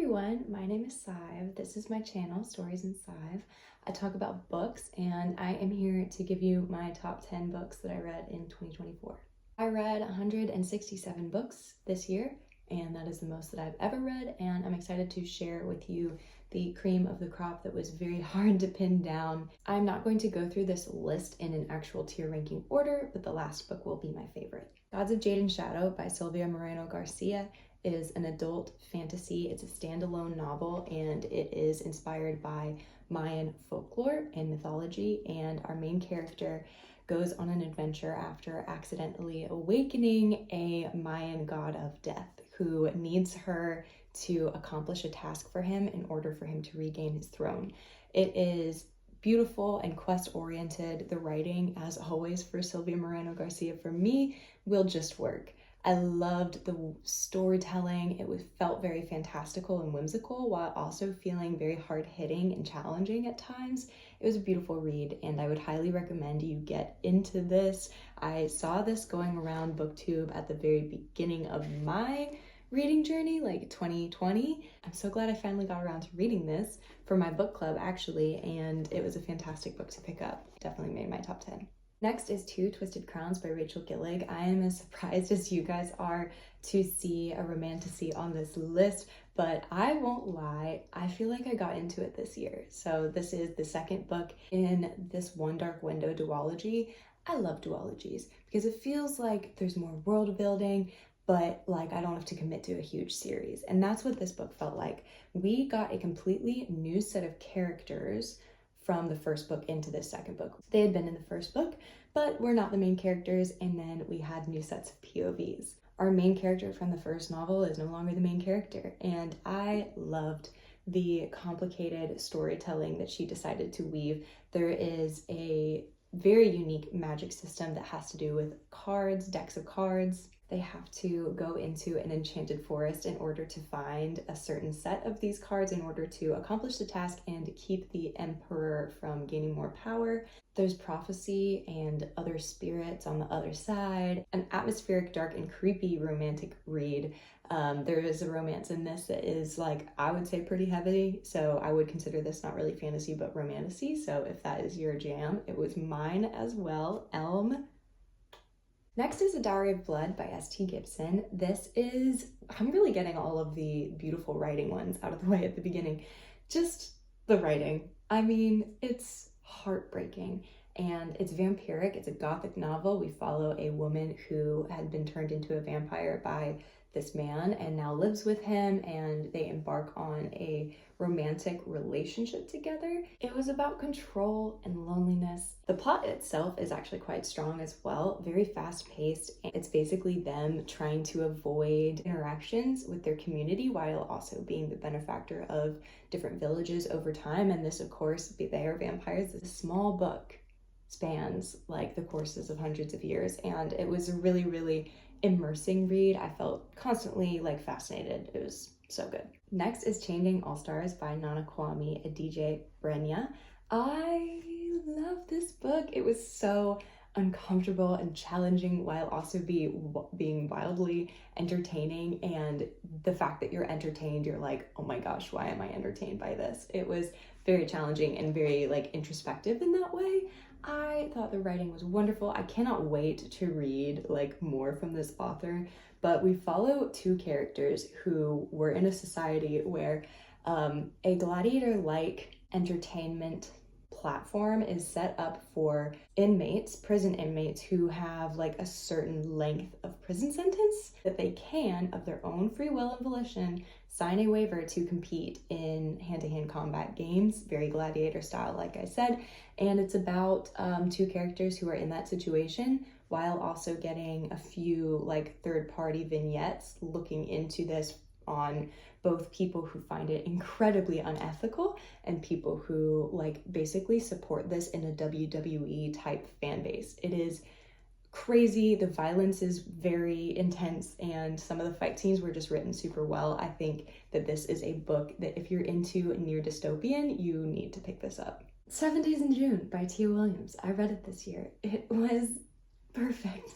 everyone, my name is Sive. This is my channel, Stories in Sive. I talk about books and I am here to give you my top 10 books that I read in 2024. I read 167 books this year, and that is the most that I've ever read, and I'm excited to share with you the cream of the crop that was very hard to pin down. I'm not going to go through this list in an actual tier ranking order, but the last book will be my favorite. Gods of Jade and Shadow by Silvia Moreno Garcia is an adult fantasy. It's a standalone novel and it is inspired by Mayan folklore and mythology, and our main character goes on an adventure after accidentally awakening a Mayan god of death who needs her to accomplish a task for him in order for him to regain his throne. It is beautiful and quest-oriented. The writing, as always for Silvia Moreno Garcia, for me, will just work. I loved the storytelling. It felt very fantastical and whimsical while also feeling very hard-hitting and challenging at times. It was a beautiful read and I would highly recommend you get into this. I saw this going around BookTube at the very beginning of my reading journey, like 2020. I'm so glad I finally got around to reading this for my book club actually, and it was a fantastic book to pick up. Definitely made my top 10. Next is Two Twisted Crowns by Rachel Gillig. I am as surprised as you guys are to see a romantasy on this list, but I won't lie, I feel like I got into it this year. So this is the second book in this One Dark Window duology. I love duologies because it feels like there's more world building, but like I don't have to commit to a huge series. And that's what this book felt like. We got a completely new set of characters from the first book into this second book. They had been in the first book, but were not the main characters, and then we had new sets of POVs. Our main character from the first novel is no longer the main character, and I loved the complicated storytelling that she decided to weave. There is a very unique magic system that has to do with cards, decks of cards. They have to go into an enchanted forest in order to find a certain set of these cards in order to accomplish the task and keep the emperor from gaining more power. There's prophecy and other spirits on the other side. An atmospheric, dark, and creepy romantic read. There is a romance in this that is, like, I would say pretty heavy, so I would consider this not really fantasy but romantasy, so if that is your jam, it was mine as well. Elm. Next is A Dowry of Blood by S.T. Gibson. This is, I'm really getting all of the beautiful writing ones out of the way at the beginning. Just the writing. I mean, it's heartbreaking and it's vampiric. It's a gothic novel. We follow a woman who had been turned into a vampire by this man and now lives with him, and they embark on a romantic relationship together. It was about control and loneliness. The plot itself is actually quite strong as well, very fast-paced. It's basically them trying to avoid interactions with their community while also being the benefactor of different villages over time. And this, of course, they are vampires. This small book spans like the courses of hundreds of years, and it was a really, really immersing read. I felt constantly like fascinated. It was so good. Next is Changing All-Stars by Nana Kwame Adije Brenya. I love this book. It was so uncomfortable and challenging while also being wildly entertaining, and the fact that you're entertained, you're like, oh my gosh, why am I entertained by this? It was very challenging and very like introspective in that way. I thought the writing was wonderful. I cannot wait to read like more from this author, but we follow two characters who were in a society where a gladiator-like entertainment platform is set up for inmates, prison inmates who have like a certain length of prison sentence that they can, of their own free will and volition, sign a waiver to compete in hand-to-hand combat games, very gladiator style, like I said. And it's about two characters who are in that situation while also getting a few like third-party vignettes looking into this on both people who find it incredibly unethical and people who like basically support this in a WWE type fan base. It is crazy. The violence is very intense and some of the fight scenes were just written super well. I think that this is a book that if you're into near dystopian, you need to pick this up. 7 Days in June by Tia Williams. I read it this year. It was perfect.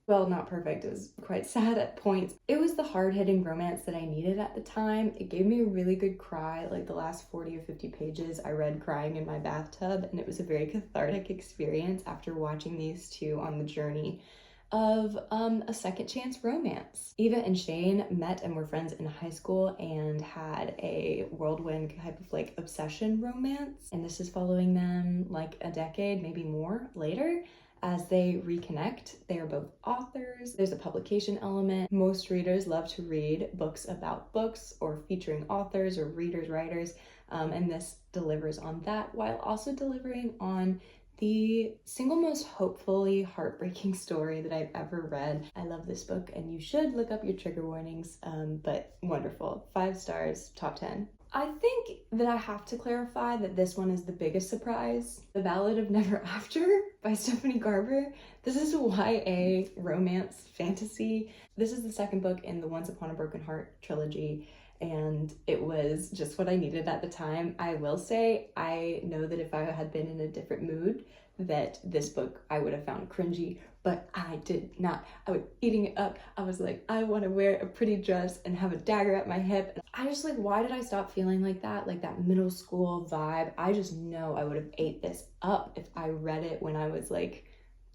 Well, not perfect. It was quite sad at points. It was the hard-hitting romance that I needed at the time. It gave me a really good cry. Like the last 40 or 50 pages I read crying in my bathtub, and it was a very cathartic experience after watching these two on the journey of a second chance romance. Eva and Shane met and were friends in high school and had a whirlwind type of like obsession romance. And this is following them like a decade, maybe more later, as they reconnect. They are both authors. There's a publication element. Most readers love to read books about books or featuring authors or readers, writers, and this delivers on that while also delivering on the single most hopefully heartbreaking story that I've ever read. I love this book and you should look up your trigger warnings, but wonderful. 5 stars, top 10. I think that I have to clarify that this one is the biggest surprise. The Ballad of Never After by Stephanie Garber. This is a YA romance fantasy. This is the second book in the Once Upon a Broken Heart trilogy, and it was just what I needed at the time. I will say, I know that if I had been in a different mood, that this book I would have found cringy, but I did not. I was eating it up. I was like, I want to wear a pretty dress and have a dagger at my hip. And I just like, why did I stop feeling like that? Like that middle school vibe. I just know I would have ate this up if I read it when I was like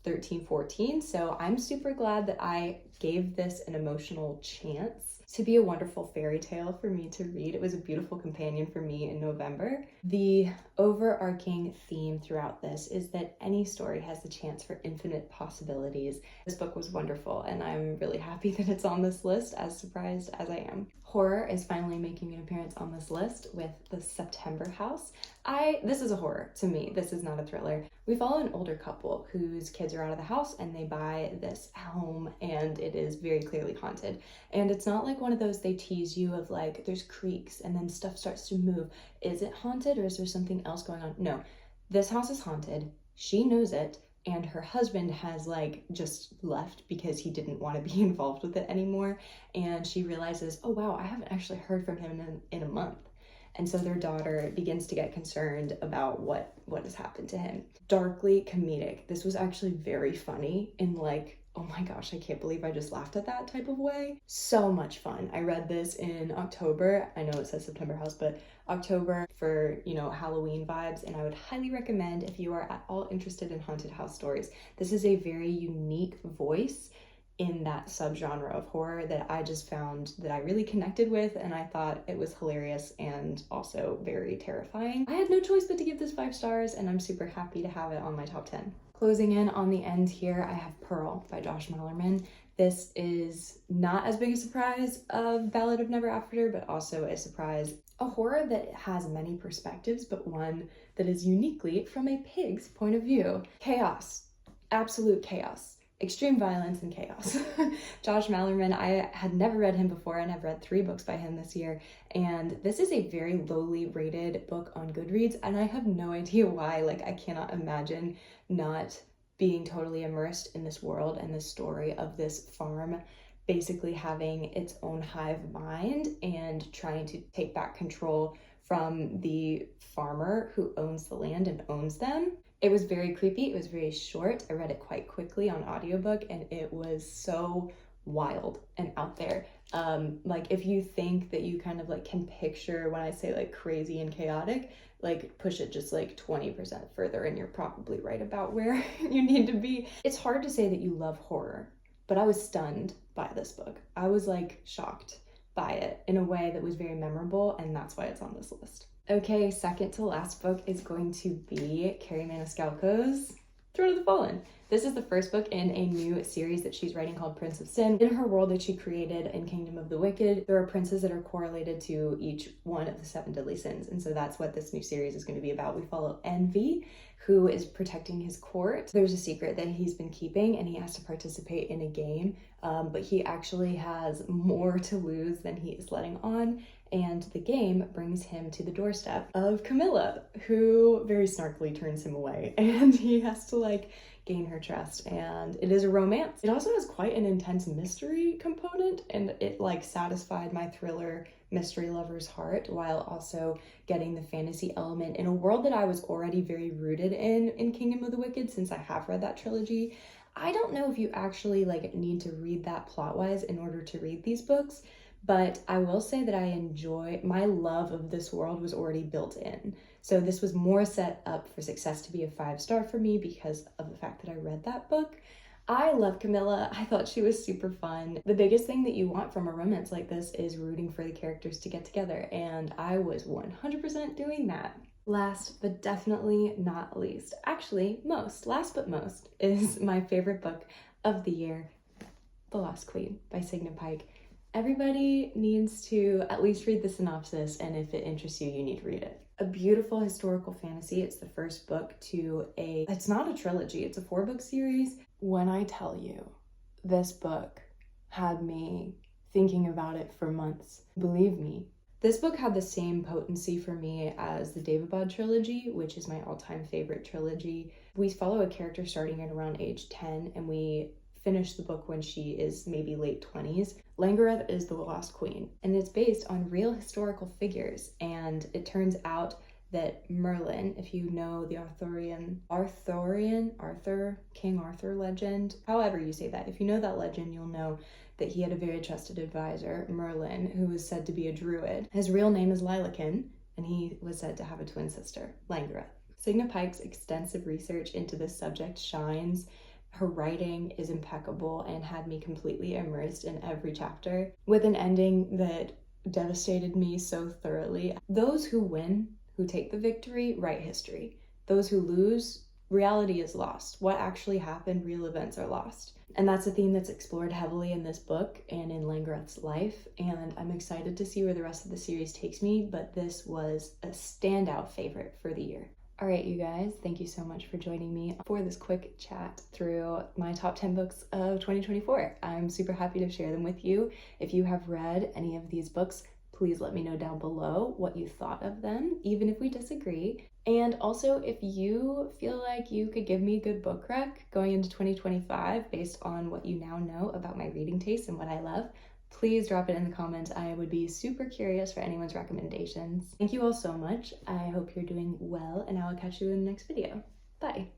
13, 14. So I'm super glad that I gave this an emotional chance to be a wonderful fairy tale for me to read. It was a beautiful companion for me in November. The overarching theme throughout this is that any story has the chance for infinite possibilities. This book was wonderful, and I'm really happy that it's on this list, as surprised as I am. Horror is finally making an appearance on this list with The September House. This is a horror to me. This is not a thriller. We follow an older couple whose kids are out of the house and they buy this home, and it is very clearly haunted. And it's not like one of those they tease you of like, there's creaks and then stuff starts to move. Is it haunted or is there something else going on? No, this house is haunted. She knows it. And her husband has like just left because he didn't want to be involved with it anymore. And she realizes, oh wow, I haven't actually heard from him in a month. And so their daughter begins to get concerned about what has happened to him. Darkly comedic. This was actually very funny in like, oh my gosh, I can't believe I just laughed at that type of way. So much fun. I read this in October. I know it says September House, but October for, Halloween vibes. And I would highly recommend if you are at all interested in haunted house stories. This is a very unique voice in that subgenre of horror that I just found that I really connected with, and I thought it was hilarious and also very terrifying. I had no choice but to give this 5 stars, and I'm super happy to have it on my top 10. Closing in on the end here, I have Pearl by Josh Malerman. This is not as big a surprise of Ballad of Never After, but also a surprise. A horror that has many perspectives, but one that is uniquely from a pig's point of view. Chaos. Absolute chaos. Extreme violence and chaos. Josh Malerman, I had never read him before, and I've read 3 books by him this year, and this is a very lowly rated book on Goodreads, and I have no idea why. Like, I cannot imagine not being totally immersed in this world and this story of this farm basically having its own hive mind and trying to take back control from the farmer who owns the land and owns them. It was very creepy. It was very short. I read it quite quickly on audiobook, and it was so wild and out there. Like, if you think that you kind of like can picture when I say like crazy and chaotic, like push it just like 20% further and you're probably right about where you need to be. It's hard to say that you love horror, but I was stunned by this book. I was like shocked by it in a way that was very memorable, and that's why it's on this list. Okay, second to last book is going to be Carrie Maniscalco's Throne of the Fallen. This is the first book in a new series that she's writing called Prince of Sin. In her world that she created in Kingdom of the Wicked, there are princes that are correlated to each one of the 7 deadly sins. And so that's what this new series is going to be about. We follow Envy, who is protecting his court. There's a secret that he's been keeping, and he has to participate in a game, but he actually has more to lose than he is letting on. And the game brings him to the doorstep of Camilla, who very snarkily turns him away, and he has to like gain her trust. And it is a romance. It also has quite an intense mystery component, and it like satisfied my thriller mystery lover's heart while also getting the fantasy element in a world that I was already very rooted in Kingdom of the Wicked, since I have read that trilogy. I don't know if you actually like need to read that plot-wise in order to read these books, but I will say that I enjoy, my love of this world was already built in. So this was more set up for success to be a 5-star for me because of the fact that I read that book. I love Camilla. I thought she was super fun. The biggest thing that you want from a romance like this is rooting for the characters to get together, and I was 100% doing that. Last but definitely not least, actually last but most, is my favorite book of the year, The Lost Queen by Signa Pike. Everybody needs to at least read the synopsis, and if it interests you, you need to read it. A beautiful historical fantasy. It's the first book to it's not a trilogy, it's a 4-book series. When I tell you, this book had me thinking about it for months. Believe me, this book had the same potency for me as the Daevabad trilogy, which is my all-time favorite trilogy. We follow a character starting at around age 10, and we finish the book when she is maybe late 20s. Langareth is the Lost Queen, and it's based on real historical figures, and it turns out that Merlin, if you know the King Arthur legend, however you say that, if you know that legend, you'll know that he had a very trusted advisor, Merlin, who was said to be a druid. His real name is Lilikin, and he was said to have a twin sister, Langareth. Signa Pike's extensive research into this subject shines. Her writing is impeccable and had me completely immersed in every chapter, with an ending that devastated me so thoroughly. Those who win, who take the victory, write history. Those who lose, reality is lost. What actually happened, real events are lost. And that's a theme that's explored heavily in this book and in Langareth's life, and I'm excited to see where the rest of the series takes me, but this was a standout favorite for the year. All right, you guys, thank you so much for joining me for this quick chat through my top 10 books of 2024. I'm super happy to share them with you. If you have read any of these books, please let me know down below what you thought of them, even if we disagree. And also, if you feel like you could give me a good book rec going into 2025 based on what you now know about my reading taste and what I love, please drop it in the comments. I would be super curious for anyone's recommendations. Thank you all so much. I hope you're doing well, and I will catch you in the next video. Bye.